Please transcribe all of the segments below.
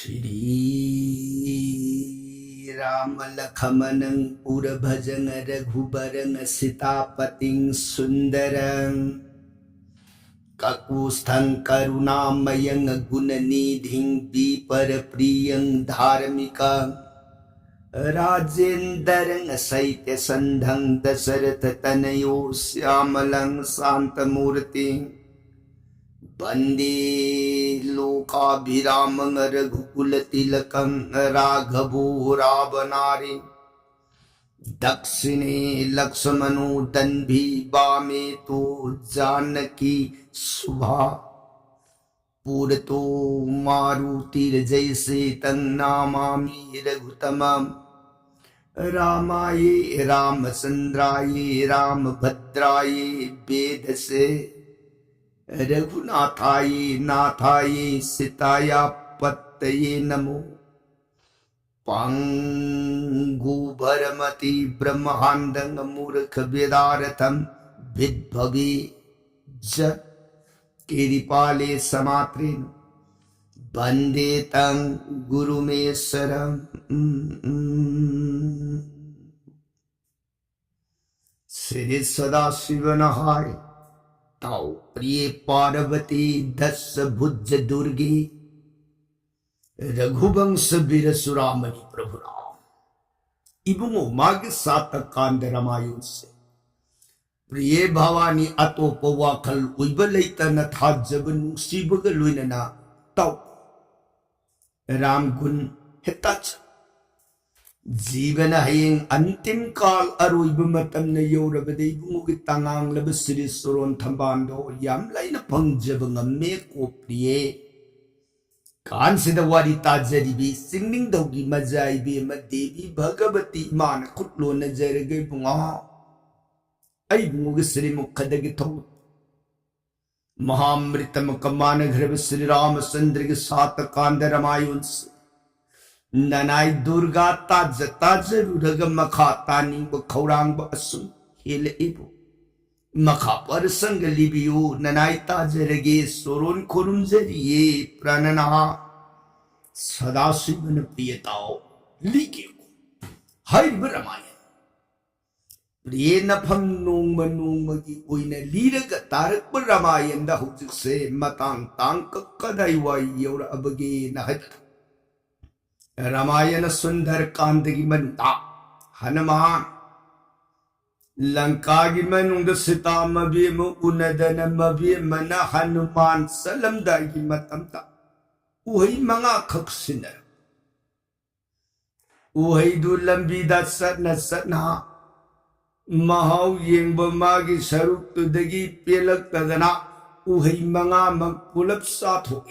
Shri Rama Lakhamanang Pura Bhajana Raghubarang Sitapating Sundarang Kakusthang Karunamayang Gunanidhing Viparapriyang Dharmikang Rajendarang Saitya Sandhang Dasaratha Tanayo Syamalang Santamurting Bande Lokabhiramang Raghukulatillakam Raghavu Ravanari Dakshine Lakshmano Danbhi Bame Tu Janaki Subha Purato Maruti Jaise Tang Namami Raghutamam Ramaye Ramasandraye Ramabhadraye Vedase Raghunathaye Nathaye Sitaya Pattaye Namo Pangu Bharamati Brahmahandang Murkha Vedaratham Vidbhavi Jat Kiripale Samatrin Bande Tang Guru Mesaram Sri Sadashivanahai Tau Priye Parvati Das Bhujja Durgi Raghubangsa Virasuramani Prabhu Ram Ibungo Mag Sata Kanda Ramayan se Priye Bhavani Ato Pawakal Uibalaita Nathajaban Sibaga Luinana Tau Ram Gun Hetach Jivana Haying Antim Kal Aruibumatam na Yorabade Bungitangang Labasiri Suron Tambando Yam Laina Pangjabanga Meko Priye Kansida Warita Jaribi Singing Dogi Majaibi Madevi Bhagavati Man Kutlo na Jaragay Bunga Ay Mugisri Mukadagito Mahamritam Kamana Gravasri Ramasandri Sata Kanda Ramayuns Nanai Durga Taja Taja Rudaga Makha Tani Bakaurang Basum Hele Ibu Makha Parasanga Libiu Nanai Taja Rege Soron Kurumzeri Pranana Sadasivana Priyatao Likiku Hai Brahmaya Priyena Pannung Manumagi Uina Liraga Tarak Brahmayan da Hujukse Matang Tanka Kadaiwa Yora Abagi Nahat Ramayana Sundar Kandagi Manta Hanuman Lankagi Manunga Sita Mabimu Unadana Mabimana Hanuman Salam Dagi Matamta Uhay Manga Kaksinar Uhay Dulambi Satna Satna Mahau Yingba Magi Saruk Tudagi Pilak Tadana Uhay Manga Magpulap Sato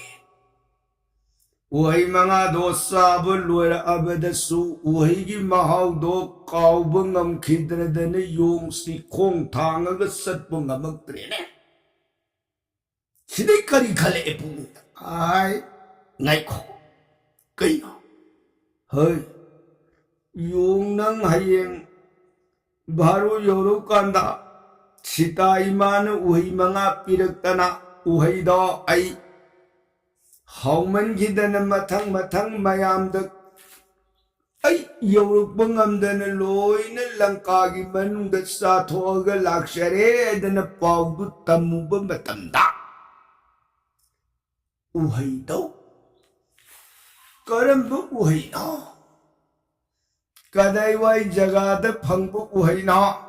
Uhay mga dosa bulwara abadasu uhay gi mahaw do kaubang kidradana yung si kong tangaga satpong magtrene. Siday kari kale epung ay ngay ko kayo. Hay yung nang hayeng baro yoro kanda sita iman uhay mga piragtana uhay do ay Hauman Gidana Matang Matang Mayamdak Ay Yoruk Bangamdana Loina Lankagi Manunga Satoga Lakshare Dana Paudu Tamuba Matanda Uhay daw Karamba uhay na Kadayway Jagada Pangbu uhay na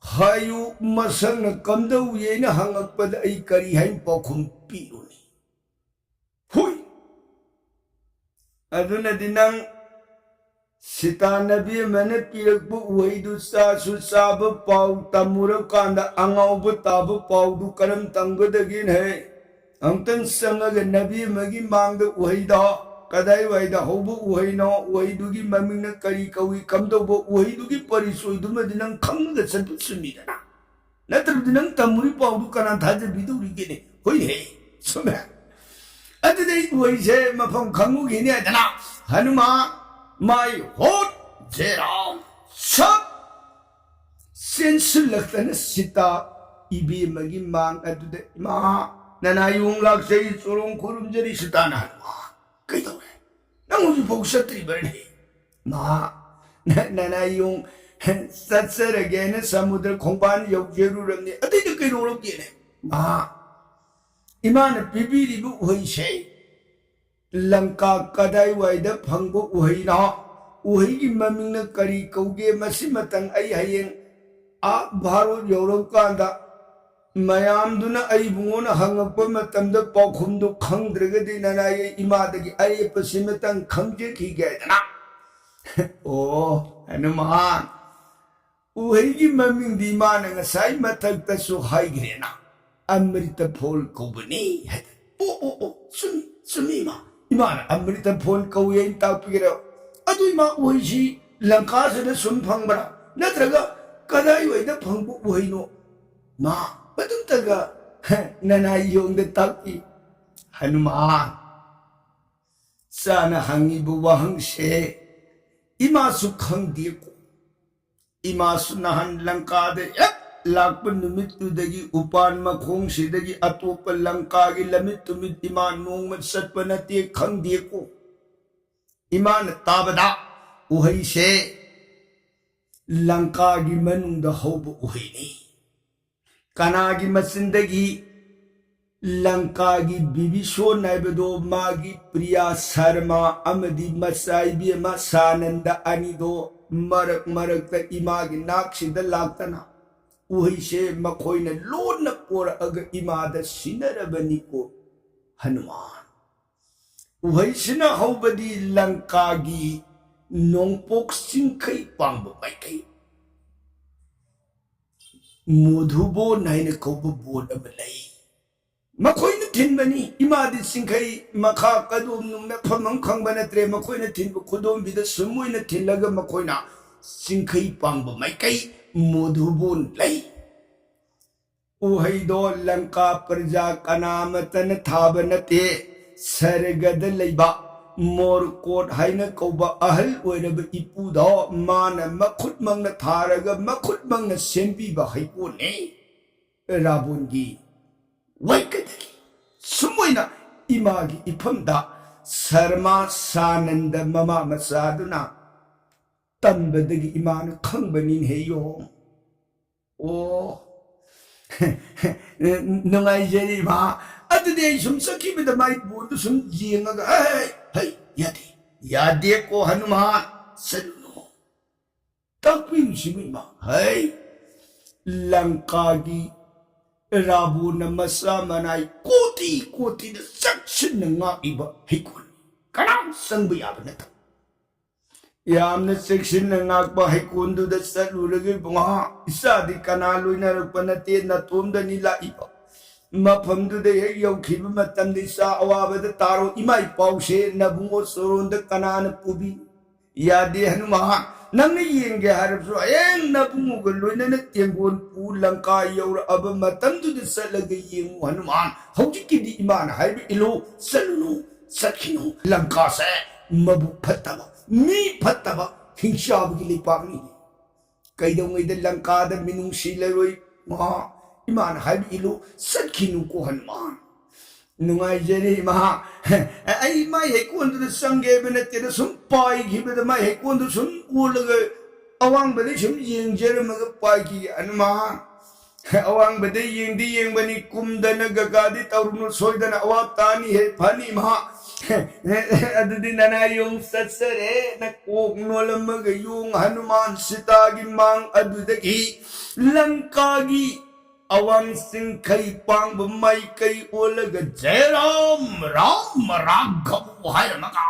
Hayu Masang Nakamda Uyena Hangagpada ay Karihain Pakumpiro Huy! Aduna dinang Sita Nabi Mana Piragbu Uwaidu Sa Susaba Pau Tamura Kanda Angaw Butaba Pau Du Karam Tangadagin Hai Angtan Sangaga Nabi Magi Mangda Uwaida Kaday Waida Hobu Uwaino Uwaidugi Mamina Kari Kawi Kamdobo Uwaidugi Parisoidu Madinang Kanga Satu Sumidana Natar dinang Tamuri Pau Du Karan Taja Bidu Rigene Huy Hei Sumya Aday Uwayse Mapam Kangugini Adana Hanuma My Hot Zeram Shut Sensulakana Sita Ibi Magimang Adude Ma Nanayung Lakshay Surong Kurum Jari Sitana 복셨들이버네 마 나나용 satseragena samudra khongpan yaujeruramni adai kai ro ki ne ma iman bibiri bu hoi she lanka kadai waida phangbu uhai na uhai gi maming na kari kauge masimatang ai hayeng a bharo yorom kanda mayam duna ai bungona hangakpa matamda paukhumdu khangdragadi nanai imadagi ai pasimatang khangje ki ga na oh hanuman uhegi maming di mana ngasai matak tasu hai grena amrita phol kobani oh sumi ma imana amrita phol kauye ta pigero adu ima uhi lanka se sum phangbara natraga kadai wai da phangbu uhi no ma badum taga nanai yong de taki hanuman sana hangi bu wahang se ima su khang di ko Imasunahan langka de lakpan numitu dagi upan makhong si dagi atopa langka gi lamit tumit ima nung matsat panati khang di ko ima na tabada uhai se langka gi manung da hobu uhai ni kana gi masindagi langka gi bibisho naibado magi priya sarma amadi masai bi ma sananda anido marak ta imagi naksida laktana uhi se makhoina lona pora aga imada sinarabani ko hanuman uhi sina haubadi lanka gi nongpok singkai pangba maikai modhubo naina kobo bod amalai makhoina thinbani imadi singkai makha kadum nungna phamang khangbana tre makhoina thinbu khudom bida sumuina thinlaga makhoina singkai pangba maikai modhubon lai uhaido lanka praja kanamatan thabanate sargada leiba mor kot haina koba ahal oiraba ipudo mana makhut mangna tharaga makhut mangna sembi ba haipone rabungi waikadagi sumoina imagi ipamda sarma sananda mama masaduna tambadagi imana khangbanin heyo oh nungai jeri ma adde sum sakibida mai bodu sum jingaga hey yade ko hanuman sanu takpin simima hey lankagi Rabu namasa manai koti na sakshin nga iba hikun kanang sangbiya ba nata yam na sekshin nga ba hikun do da saluragi bunga isa di kanaloy na ragpanate na tumda nila iba mapamdu da yaw kiba matam di sa awaba da taro imay pause na bungo soron da kanana pubi yadi hanuman nang yenge harapso ayeng na pumuguloy na nagtiyanggon po langka yawra aba matamdo na salaga yung hanuman hawjiki di imana haybi ilo saluno sakino langka se mabu pataba mi pataba hingshabu gilipak ni kaidaw ngay da langka da minung silaroy mga imana haybi ilo sakino ko hanuman nungai jeri ma ai mai hekun du sangge bena te sum pai gi be mai hekun du sum ulaga awang bade sum yeng jer ma ga pai gi anma awang bade yeng di yeng bani kum dana ga ga di tawrun soidana awak tani he phani ma adudi nana yung satsare na kok nolam ga yung hanuman sita gi mang adudagi langka gi awang singkai pang bumai kai olaga jeram ram raghav hai maka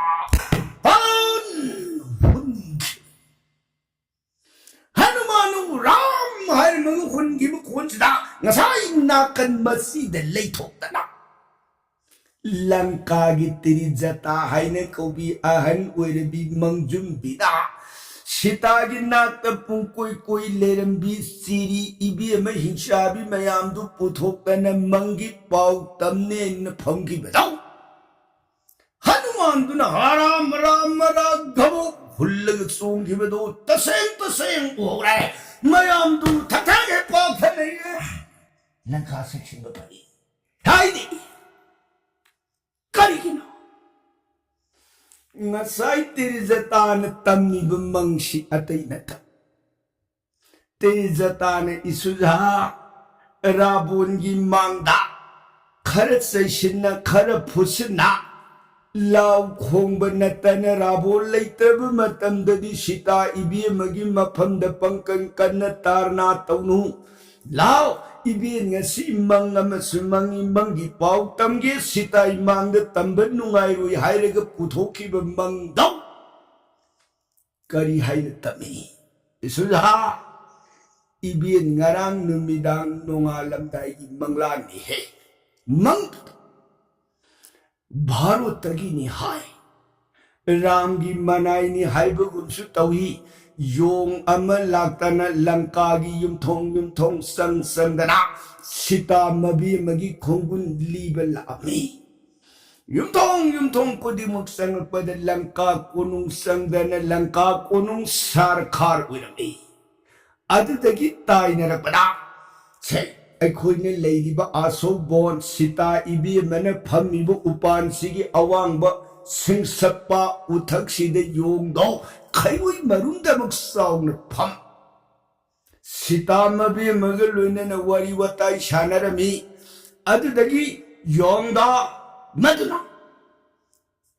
hanumanu ram hai maga hun gi mu khon sida ngasai nakan masi de leithok tana langka gi tiri jata hai ne kobi ahan oirabi mangjum bida Sitagi nakta pungkoi koi lerambi siri ibi ama hingshabi mayamdu puthokana mangi pau tamne na phamgi badau hanuman duna haram ram raghav hullaga songi bado taseng ore mayamdu thakage pau thane lanka section bari haidi karigina ngasai tirizatan tamni bumangsi atay nata. Tirizatan isuja rabun gi mangda kharat saysina khara phusna law khongba natana rabon leitab matamdadi sita ibi magi mafamda pangkan kanna tarna tawnu law ibi ngasi imang amasumang imangi pau tamge sita imangda tamban nungairui hairaga puthokiba mangdaw kari haira tami isuja ibi ngarang numidang nongalamday manglani he mang भारतगी नि हाय राम की मनाई नि हाइबगुमसु तौही Yong अम लाक्तना लंका की युमथोंग संग संगना Sita मबी मगी खोंगुन leap लामी युमथोंग कुदिमुक संग पद लंका कोनुंग संगदन लंका कोनुंग सारखार उरमी अदुदगी ताइनरपदा छे अखोइने लेरिबा आसो बोन सीता इबी मने फमिबो उपान सिगी अवांग सिंगसप्पा उथक सिदे योंगदो खैवुई मरुंदमक साउन फम सीता मबी मगलुने न वरी वताई शानरमी अदुदगी योंगदा मदना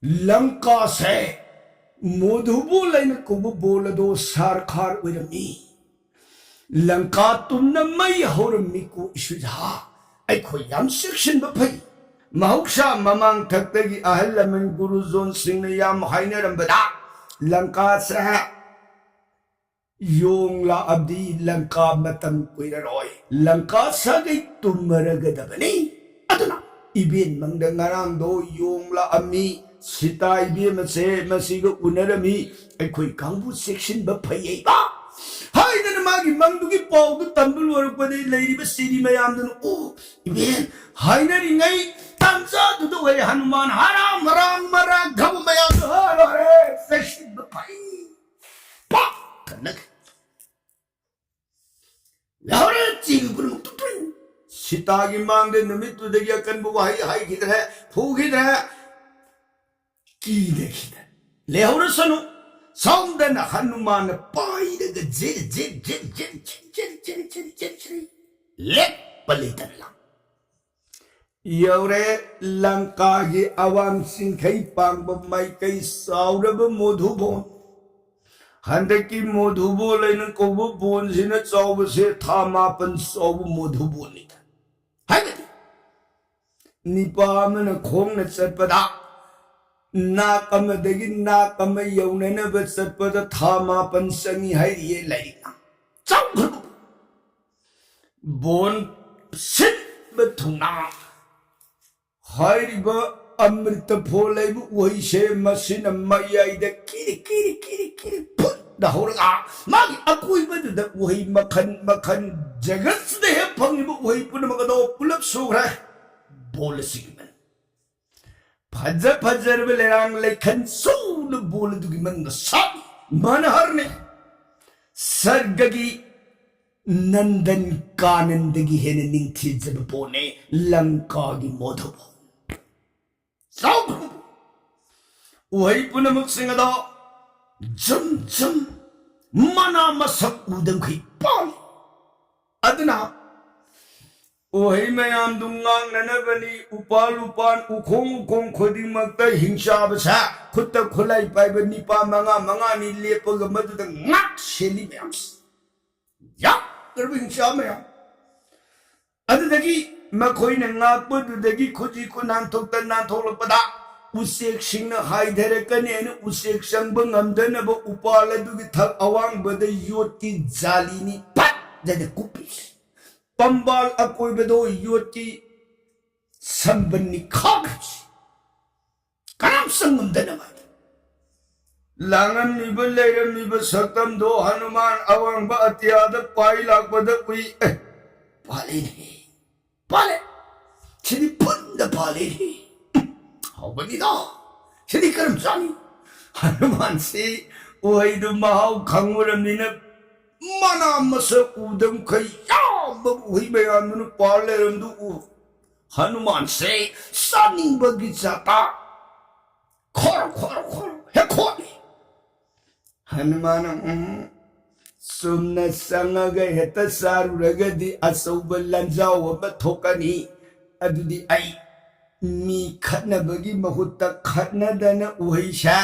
लंका से मोधुबो लाइन कुबो बोलदो सारखार उरमी लंका तुमने मई हौरमिको इशुजा अखोई याम सेक्शन बफई महौसा ममांग थक्तगी अहल लमन गुरुजोन सिंह ने याम हाइनरंबदा लंका से योंगला अब्दी लंका मतम कुइररोय लंका सगै तुमरगदबनी अदना इबेन मंगदंगारांग दो योंगला अमी सीता इबे मसे मसीगो उनरमी अखोई कांबु सेक्शन बफईबा हाय नन मागी मंगदुगी पाउदु तंबुल वरपदे लेरिबा सिरी मयामदन ओ इबेन हायनरी ngei tamza दुदु वे हनुमान हराम राम मरा घम मयाम हरे सेक्शन बफई पा कनक लारे चिगुन मुक्तुन सीता की मांगदे नमितुदगी अकनबु हाय हाय खिदर है फूखिदर है की देखिदर लेहौरसनु साउंडन हनुमान पाइदग जिर लेप पलितरला यौरे लंका की अवांग सिंखई पांगब माइकई साउरब मोधुबोन हंदकी मोधुबो लेन कोबो बोन सिन चौब से था मापन चौब मोधुबोनी हागति निपामन खोंग न चटपदा नाकमदगी नाकम यौननब चटपद था मापन संगी हाइरिये लाइना चौघ बोन सिब थुना हाइरिब अमृत फोलेब वही से मसिन मयाइद किरि फुट दहोरगा मागी अकुइबदुद वही मखन जगत से हे फंगिब वही पुनमगदो पुलब सोग्रा बोल सिगमन फजर बेलेरांग लेखन सोल बोल दुगी मन सब मनहर ने सर्गगी नंदन कानंदगी हेन निंथि जब पोने लंका की मोधबो सब वही पुनमुख सिंगदो जम मना मसक उदम खई पाल अदना वही मयाम दुंगांग ननबनी उपाल उपान उखोंग खुदिमक्ता हिंसा बसा खुद खुलाई पाइब निपा मंगा नि लेपग मदुद ngak सेली मयाम या करब हिंसा मयाम अदुदगी मखोइन ngakपदुदगी खुजी को नानथोक्ता नानथोलपदा उसेक सिंह हाइधरकने उसेक संग ngamdनब उपाल दुगी थक अवांग बद योति जालीनी पट जद कुपिस पंबाल अकोई बदो योति संबन्नी खागच कराम संगम दनवा लांगन निब लेरम निब सकतम दो हनुमान अवांग ब अत्याद पाई लाग बद उई पाले ने पाले छिदी पुंद पाले ने हाउ बनिदा छिदी करम जानी हनुमान से ओई दु महाउ खंगुरम mana masa udam kaya babuhi bayan parleran du Hanuman se saning bagi jata khor Hanuman Sumana संगगा हेता सारुरगदी असौब लंजाव अमा थोकनी अदुदी आई मी खतनबगी महुत्ता खतनदना उहैसा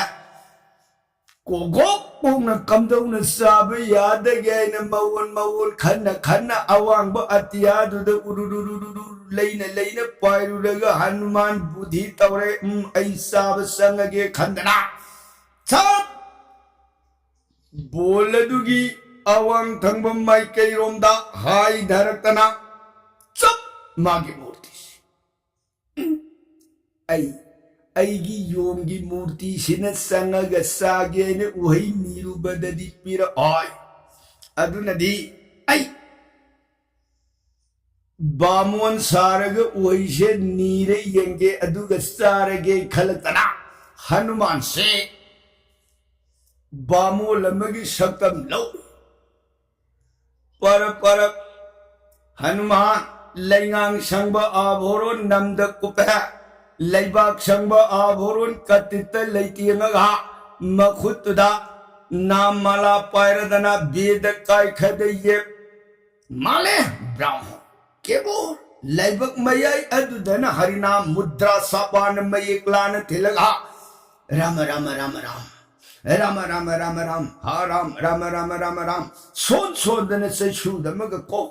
कोगोक पोंगना कमदौना साबा यादगे न मवन खन्ना अवांग अतियादुद उरुरुरुरु लेना पायरुरगा हनुमान बुद्धि तौरे ऐ साब संगगे खंदना सब बोलदुगी अवांग थंगब माइकैरोमदा हाई धरकतना सब मागी मूर्ति ऐगी योमगी मूर्ति सिना संगगा सागेने उहै नीरुबददी पिरा आय अदुनदी ऐ बामोन सारग उहैसे नीरे यंगे अदुगा सारगे खलतना हनुमान से बामो लमगी सकम लो पर हनुमान लैंगांग संग आभोरो नमद कुपे लैबाक संग आभोरोन कतित लैतियंगा मखुतदा नाम माला पायरदना वेद काय खदये माले ब्राह्मण केबो लैबक मयाई अदुदना हरिनाम मुद्रा सापान मयेक्लान थिलगा राम राम राम राम राम राम राम राम हा राम राम राम राम राम सोदन से शुदमग को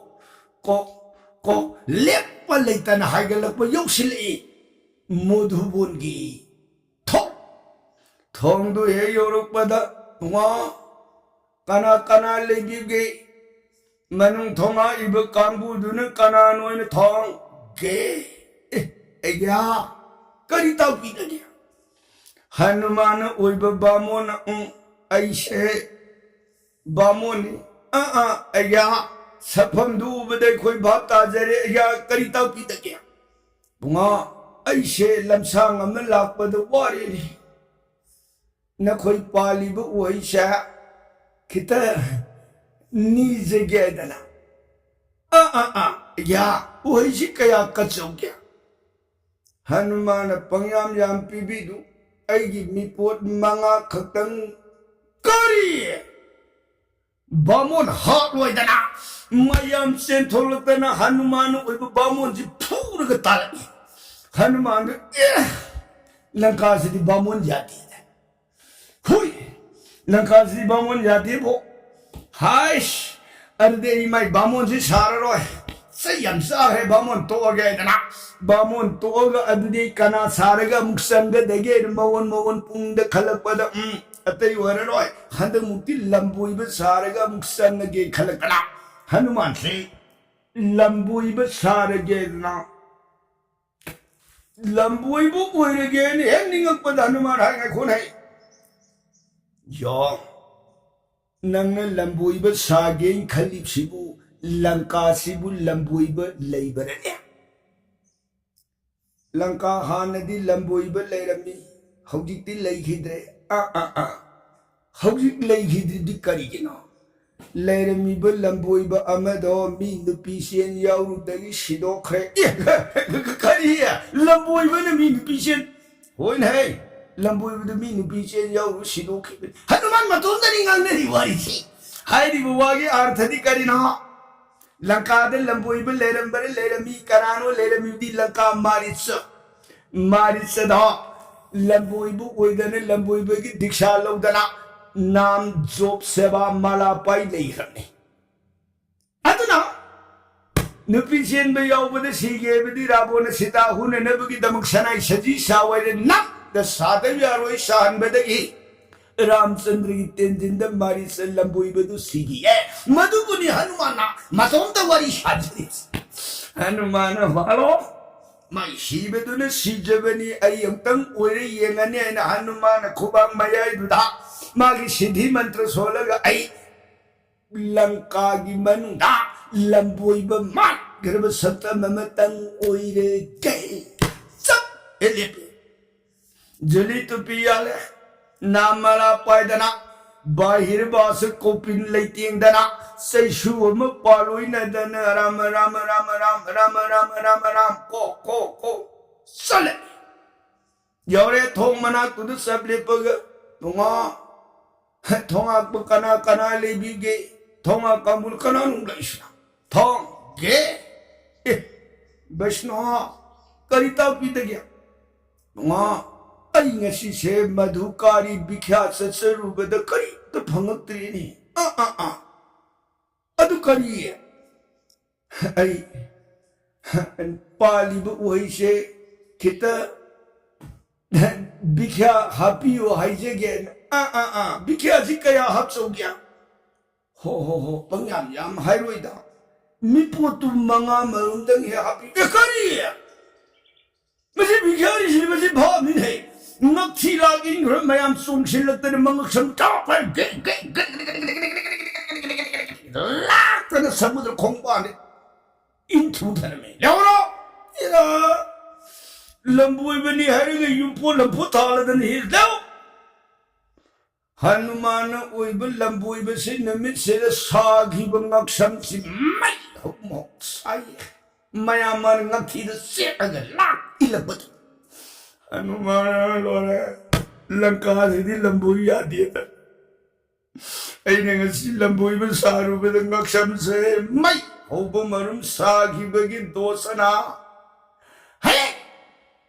लेप लेतन हाइगलप योसिले मधुबुनगी थोंदु हे योरपदा वा कना लेबिगे मनुंग थोंगा इब कांबुदुन कना नोइन थोंग गे एया करी ताउपीदगे हनुमान ओइब बामोन ऐसे बामोन अया सफम दूबदे खोई भात ताजरे या करी ताउपीदगे बुंगा ऐसे लमसांग अम लापद वारेनी नखोई पालिब ओइसा खिता नीजगेदना या ओइसी कया कचौग्या हनुमान पंगाम याम पीबिदु ऐगी मिपोट मंगा खतंग करी बामोन हाट लोइदना मयाम सेन थोलतना हनुमान ओइब बामोन जी फूरग तालनी हनुमान लंका से बामोन जाती है हुई लंका से बामोन जाती है वो हाइश अर्दे माई बामोन से सारा रोय सही हमसा है बामोन तो गया इतना बामोन तो अदुदी कना सारगा मुक्संग देगे मवन पुंग खलक पद अतई वर रोय हंद मुक्ति लंबुइब सारगा मुक्संग गे खलकना हनुमान से लंबुइब सारगे ना लंबुइब ओइरगे ने हेंनिंग पद हनुमान हाय खोन है यो नंग लंबुइब सागे खलिबसिबु लंकासिबु लंबुइब लैबरने लंका हानदी लंबुइब लैरमी हौजिकति लैखिद्रे हौजिक लैखिद्रिदि करिगिनो लैरमीब लंबुइब अमदो मी नुपिसेन याउरुदगी सिदोखरे करिया लंबुइब ने मी नुपिसेन होइन है लंबुइब मी नुपिसेन याउरु सिदोखि हनुमान मतोंदनी ngangnari warisi हाइरिबु वागे अर्थदि करिना लंका दे लंबुइब लेरंबर लेरमी करानो लेरमीदी लंका मारिस दा लंबुइब ओइदने लंबुइब की दीक्षा लौदना नाम जोप सेवा माला पाई लेखने अदुना नुपिसेन बे यावबदे सिगेबदि राबोन सीता हुन नबगी दमक सनाई सजी सावरे ना द सादे यारोय साहनबदगी रामचंद्र की तेंजिन द मारी से लंबुइबदु सिगी है मधुबुनी हनुमाना मतोंद वरी शाजरी हनुमान वालो माई सीबदुन सीजबनी अयंतंग ओरे येंगने न हनुमान खुबांग मयाई दुदा मागी सिद्धि मंत्र सोलगा आई लंका की मनुदा लंबुइब मान गर्भ सत ममतंग ओइरे गए सब एलेपे जली तो पियाले नामला पायदना बाहिर बास कोपिन लेतिंगदना सैसु म पालोइ नदन राम राम राम राम राम राम राम राम को सले यौरे थोंग मना कुदु सबले पग तुंगा 통학 까나 레비게 통학 까물 까나는 것이나 통게 बशनो करिता पीतग्या वहां से मधुकारी बिख्या सरूबद करी तो फंगक्तरीनी अदु करिए पालीब वहीसे खित बिख्या हापियो हाइजेगे बिख्या जी कया हापसोग्या हो पंग्याम याम हाइरोइदा मिपोतु मंगा मरुंदंग हे हापी करिए मसे बिख्यारी से मसे भावनी है नक्सी लागिन घर मयाम सोंगसिलतन मंगक समता पर लातन समुद्र खोंपाने इंथुधन में लेवरो इरा लंबुई बनी हरिगे युपो लंबु थालदन ही लेव हनुमान ओइब लंबुई बसे नमित से सागी बंगक समसी मै हो साई मयामर नक्सी द से अगर लाक इलबत हनुमान लोरे लंका से लंबुई आदि ऐसी लंबुई में सारू में नक्शम से मई होब मरुम सागी बगी दोसना है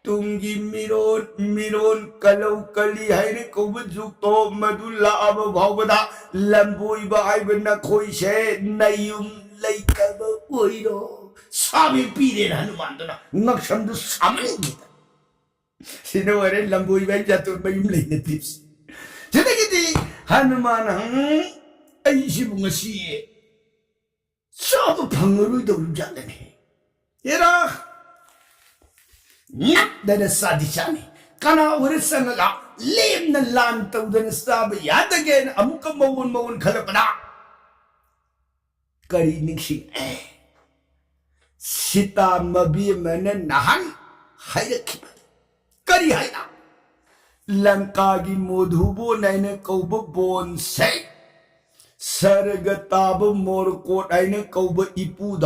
तुंगी मिरोन कलौ कली है ने कोब जुक तो मधुला अब भावदा लंबुई बाई बना कोई से नयुम लइकब ओइरो साबे पीरे हनुमान तो ना नक्शम तो सामने गीता सिनोरे लंबुई बाई जातुर बाई लेने टिप्स जदगिदी हनुमान ऐसी बुंगसी सब भंगरुई दो जाने येरा दन सादिशानी कना वरसंगला लेमन लान तौदन साब यादगेन अमुक मौन खलपना करी निक्षी सीता मबी मन नहन हायरखि करी हायना लंका की मोधुबो नैन कौब बोन से सर्ग ताब मोरकोट आइन कौब इपुद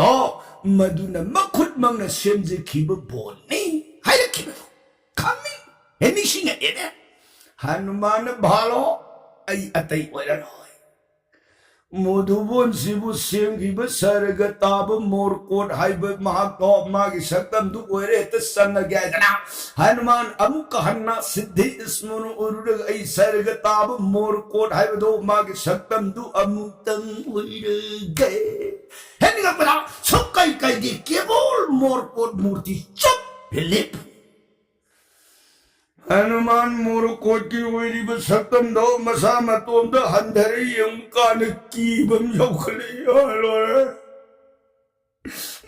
मधुन मखुद मंग सेमजिखिब बोनी हायरखिब खामी हेनिसिंग एने हनुमान भालो आई अतई ओइरनो मोधुबोन सिबु सेमगिब सर्ग ताब मोरकोट हाइब महाको मागी सक्तम दु ओइरे त संग गयदना हनुमान अमुक हन्ना सिद्धि स्मनु उरुग ऐ सर्ग ताब मोरकोट हाइब दो मागी सक्तम दु अमुक्तम ओइरे गे हेनिगा बला छक्काई काई दे केवल मोरकोट मूर्ति चुप हिलिप हनुमान मोरकोट की ओइरी ब सक्तम दो मसा मतोम द हंधरे यम कान कीबम यौखले यालोरे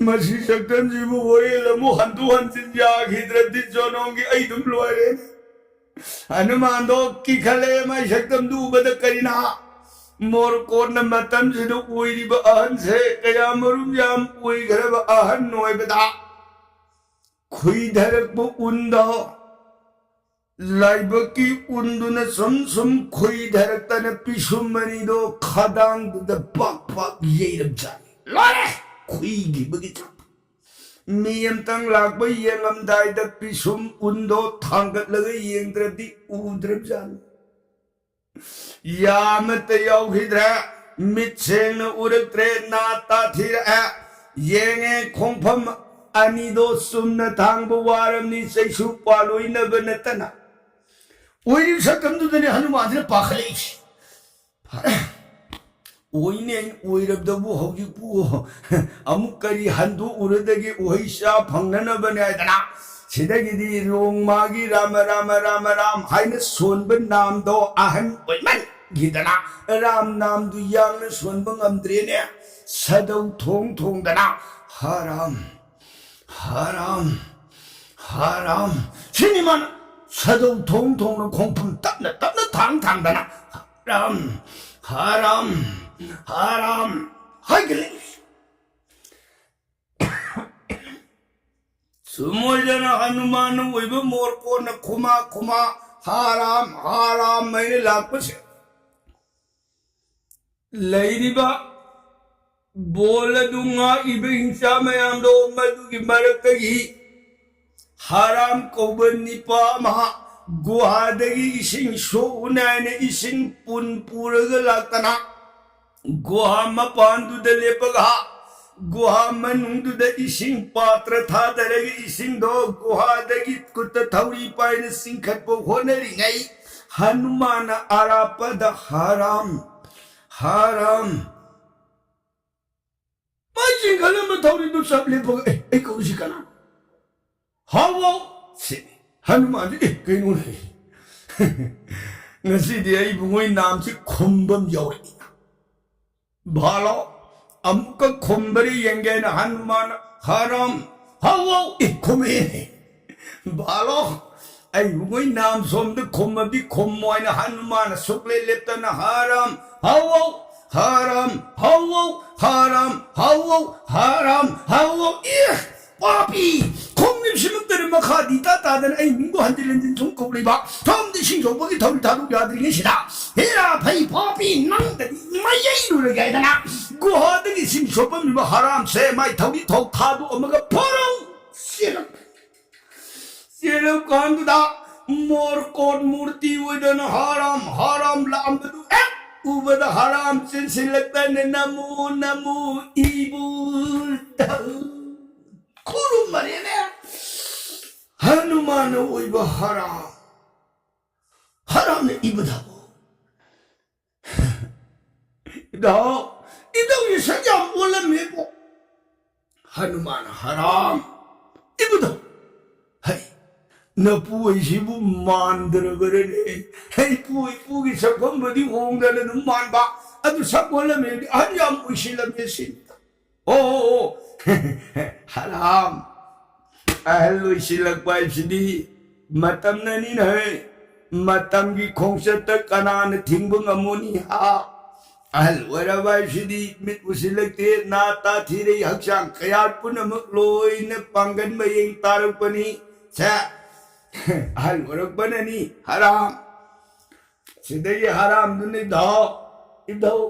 मसी सक्तम जीवो ओए लमु हंतु हंसिन या खिद्रति जोनोंगी ऐ दुम लोरे हनुमान दो की खले मै सक्तम दु बद करिना मोरकोट न मतम सिदु ओइरी ब अहन से कया मरुम याम ओइ घर ब अहन नोय बदा खुई धरक ब उंदा लाइबकी उन्दुन सुम खुई धरतन पिसुमनी दो खदांग द पक येरब जानी लोरे खुई गिबगी चप मियम तंग लागब येंगम दाय द पिसुम उन्दो थांगत लगे येंद्रदी उद्रब जानी यामत यौहिद्र मिच्छेंग उरत्रे नाता थिर येंगे खोंफम अनिदो सुमन थांग वारमनी सैसु पालोई नबनतना ओइरी सकम दुदने हनुमान ने पाखले ओइने ओइरब दबु होगी पु अमुक करी हंदु उरदगी ओहिसा फंगन बनायदना सिदगिदी रोंगमागी राम हाइन सोनब नाम दो अहन ओइमन गिदना राम नाम दु यांग सोनब ngамद्रेने सदौ थोंग दना हराम सिनिमान सदौ थोंग न खोंफम तपन थांग हराम हाइगले सुमोजन हनुमान ओइब मोरको न खुमा हराम मैंने लापसे लैरिबा बोल दूंगा इब हिंसा मयाम दो मधु की मरकगी हराम कौबन निपा महा गुहादगी इसिंग सोउनाने इसिंग पुन पुरग लाक्तना गुहा मपानदुदा लेपगा गुहा मनुंगदुदा इसिंग पात्र थादरगी इसिंग दो गुहादगी कुत थौरी पाइन सिंखटपो होनरिङै हनुमान आरापद हाराम हाराम माइसिंग खलम थौरी दु सब लेपगा ए कौसी कना हावो से हनुमान कहीं नहीं ngasi ai bungoi nam si khombam yauri bhalo amka khombari yenge na hanuman haram hawo khome bhalo ai bungoi nam som de khombi khomoi na hanuman sukle lepta na haram hawo haram hawo haram hawo haram hawo papi 콩님 심은들은 막 하디다 따든 에이 민고 한딜렌진 총kop리바 처음디 신조복이 더울 다루기 아들이 계시다 헤라 파이 파피 낭다니 마예이루를 가이다나 구하드기 심조범이 뭐 하람 세마이 더위 더 타도 엄마가 버렁 세력 간두다 모르꽃 무르티 우이던 하람 하람 람드도 에 우버다 하람 신실렉다네 나무 나무 이불다 코로 말이네 하누만 오이바 하람 하람네 이브다고 너 이동이 세장 올라매고 하누만 하람 이브다 하이 너 부이시부 만들어 그러네 헤이 부이 석건버디 홍달에는 만바 아주 석 올라매기 아니야 무실라매신다 오 haram ahlu silak pai sidi matam nani nahe matam gi khongsa ta kanan thingbung amoni ha ahl wara pai sidi mit usilak te na ta thire haksang kayat punamak loi ne pangan bayeng tarupani cha ahl warak banani haram sidai haram dune da idau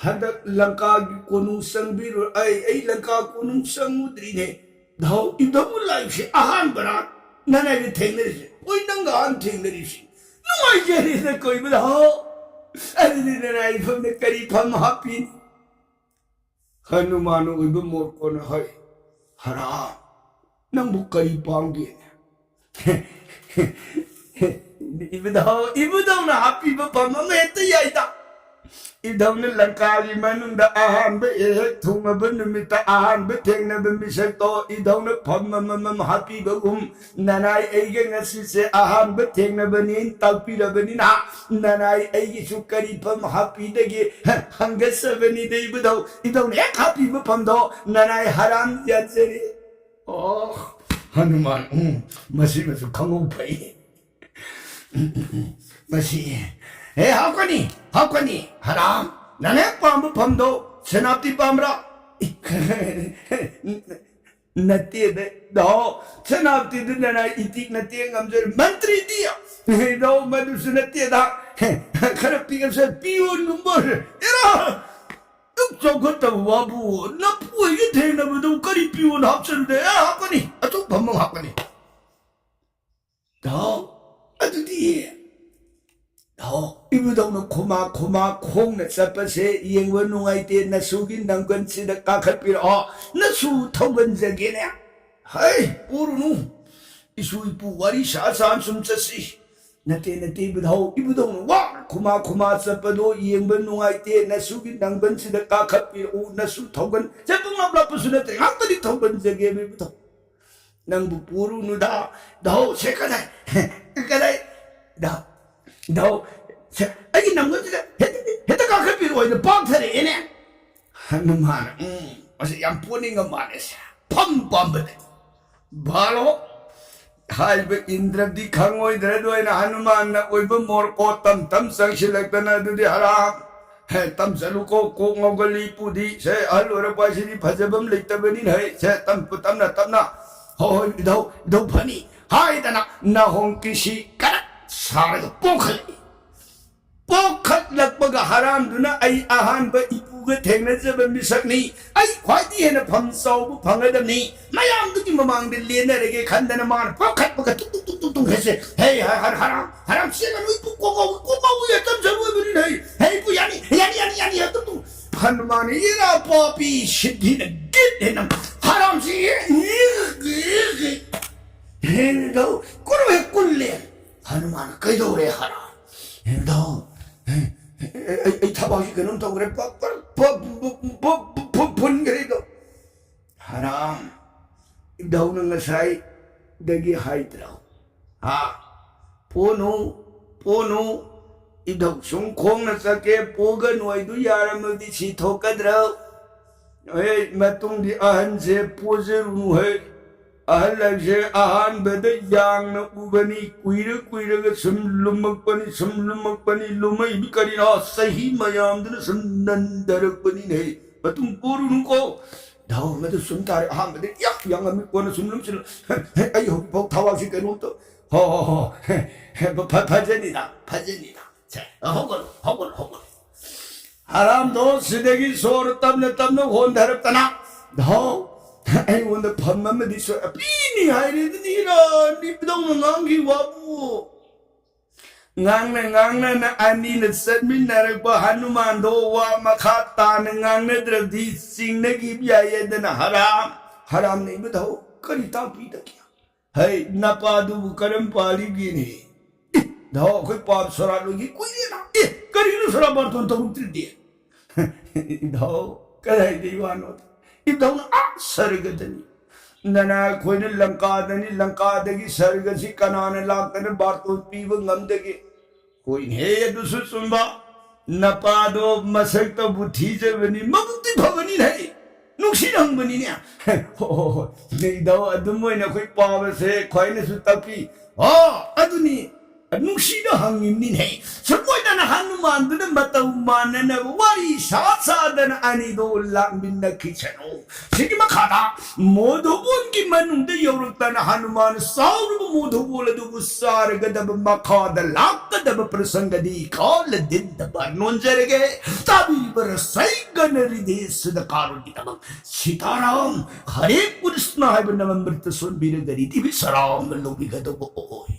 हदक Lanka की कोनु संगबीर आई लंका कोनु संगुद्री ने धाव इधम life से आहान बना नने भी ठेंगने से कोई नंगान ठेंगने से नुमाई जेरी से कोई बताओ अरे नने आई फमने करी फम हापी हनुमानो इब मोर को न है हरा नंबु करी पांगे इब दाव ना हापी बपम में तो याइता इधम लंका की मनुंग आहान थूम निमित्त आहान थेंग मिसको इधम फम हापी गुम ननाई से आहान थेंगनी तकपीरबनीना ननाई करी फम हापी हंगसबनी इबदौ इधम एक हापी फमदो ननाई हराम जाचरी ओ हनुमान मसी मसु खंगो फई मसी हे हाउकनी हराम नने पाम फमदो सेनापति पामरा नते दो सेनापति नना इतिक नते गमजर मंत्री दिया दो मधुस नते दा खरपी से पियो नंबर एरा तुक जोगत वाबू न पुए थे न बदो करी पियो हापसन दे हाउकनी अतु भम हाउकनी दो अदुदी इबुदौना खोमा खोंगना चपसे येंगबा नुंगाइते नसुगी नंगन सिदा काखपिरो नसु थौगनजगेने हाय पुरुनु इसु इपु वारी सा सुम चसी नते बिधाउ इबुदौना वा खोमा चपदो येंगबा नुंगाइते नसुगी नंगन सिदा काखपिरो नसु थौगन चपुंगा ब्लापसु नते हातरि थौगनजगे बिबुदौ नंगबु पुरुनु दाउ सेकदाय दा अगी नंगोजिदा हेता काखपिरो पाथरे एने हनुमान असे याम पोनिंग माने फम पांबदे भालो हाइब इंद्रदी खंगोय दरदोयना हनुमान ना ओइब मोर को तम संगसिलक्तना दुदि हराम हे तम जलुको को ngogली पुदी से अलवर पासिनी फजबम लेतबनी है से तमना होय दौ फनी हाइदना ना हों किसी कर सारे पोखल लगभग हराम दुना आई आहान ब इपुग ꯊꯦꯡꯅꯖꯕ ꯃꯤꯁꯛꯅꯤ ꯑꯩ ꯈ꯭ꯋꯥꯏꯗꯒꯤ ꯍꯦꯟꯅ ꯐꯝ ꯆꯥꯎꯕ ꯐꯪꯒꯗꯕꯅꯤ ꯃꯌꯥꯝꯗꯨꯒꯤ ꯃꯃꯥꯡꯗ ꯂꯦꯟꯅꯔꯒꯦ ꯈꯟꯗꯅ ꯃꯥꯅ ꯄꯥꯈꯠꯄꯒ ꯇꯨꯛ ꯇꯨꯛ ꯇꯨꯛ ꯇꯨꯛ ꯇꯨꯛ ꯍꯦꯁꯦ ꯍꯦ ꯍꯔꯥꯝ ꯍꯔꯥꯝ ꯆꯦꯜꯂꯅꯨ ꯏꯄꯨ ꯀꯣꯀꯥꯎ ꯌꯥꯇꯝ ꯆꯠꯂꯣꯏꯕꯅꯤꯅ ꯍꯦ ꯏꯄꯨ ꯌꯥꯅꯤ ꯇꯨꯛ ꯇꯨꯛ हनुमान इरा पॉपी सिद्धि न गिट न हराम से हेंदो कुरवे कुल्ले हनुमान कइदो रे हराम हेंदो ए थाबाशी कनु तो रे फुन गरेदो हराम इदौ न ngasai dagi haidra ha पोनो इधर सुम खोंग न सके पोगन वैदु यार मदी सीथो कदरा ए मैं तुम दी आहन से पोजरू है आहन से आहन बदे यांग न उबनी कुइर के सुमलुमक पनी लुमई भी करी ना सही मयाम दन सुनंदर पनी नहीं मैं तुम पोरू को धाव मैं तो सुनता है हाँ मैं यक यांग में कौन सुमलुम सुन अयो बहुत थावासी करूँ तो हो भजनीदा 자, 허글. 하람도 시대기 소르 땀네 혼다럽다나. 너, 아이 원데 밤만 디소 비니 하이리드니라 니비동는 남기 와부. ngang na ani na sadmin narak ba hanuman do wa makhata na ngang na drabdi sing na gi biya na haram ne bidho kari ta pi da kya hai na pa du karam pali gi ne 더 거기 밥 소라루기 꾸이나 예 거리는 소라 버튼 더 웃들디 더 그래 이와노 이동은 아 서르거든요 나나 거기는 랑카더기 서르거시 까나네 랑카는 바르토 피부 남되게 거기 해도 수순바 나빠도 마석도 부티저버니 먹디 버버니 해 눅시랑 버니냐 호호호 내도 아두모이나 거기 밥에서 거기는 수따피 아두니 nungshida hangin ni hai samoy na hanuman dun matauman na wari sasadan ani do lang bin na kichano sige makada modobon ki manung de yorta na hanuman sauru modobol du busar gadab makada lakta dab prasanga di kal din da barnon jarege tabi bar saigan rides da karun di tabam sitaram hare krishna hai banam amrit sun bir gari ti bi saram lobi gadab oi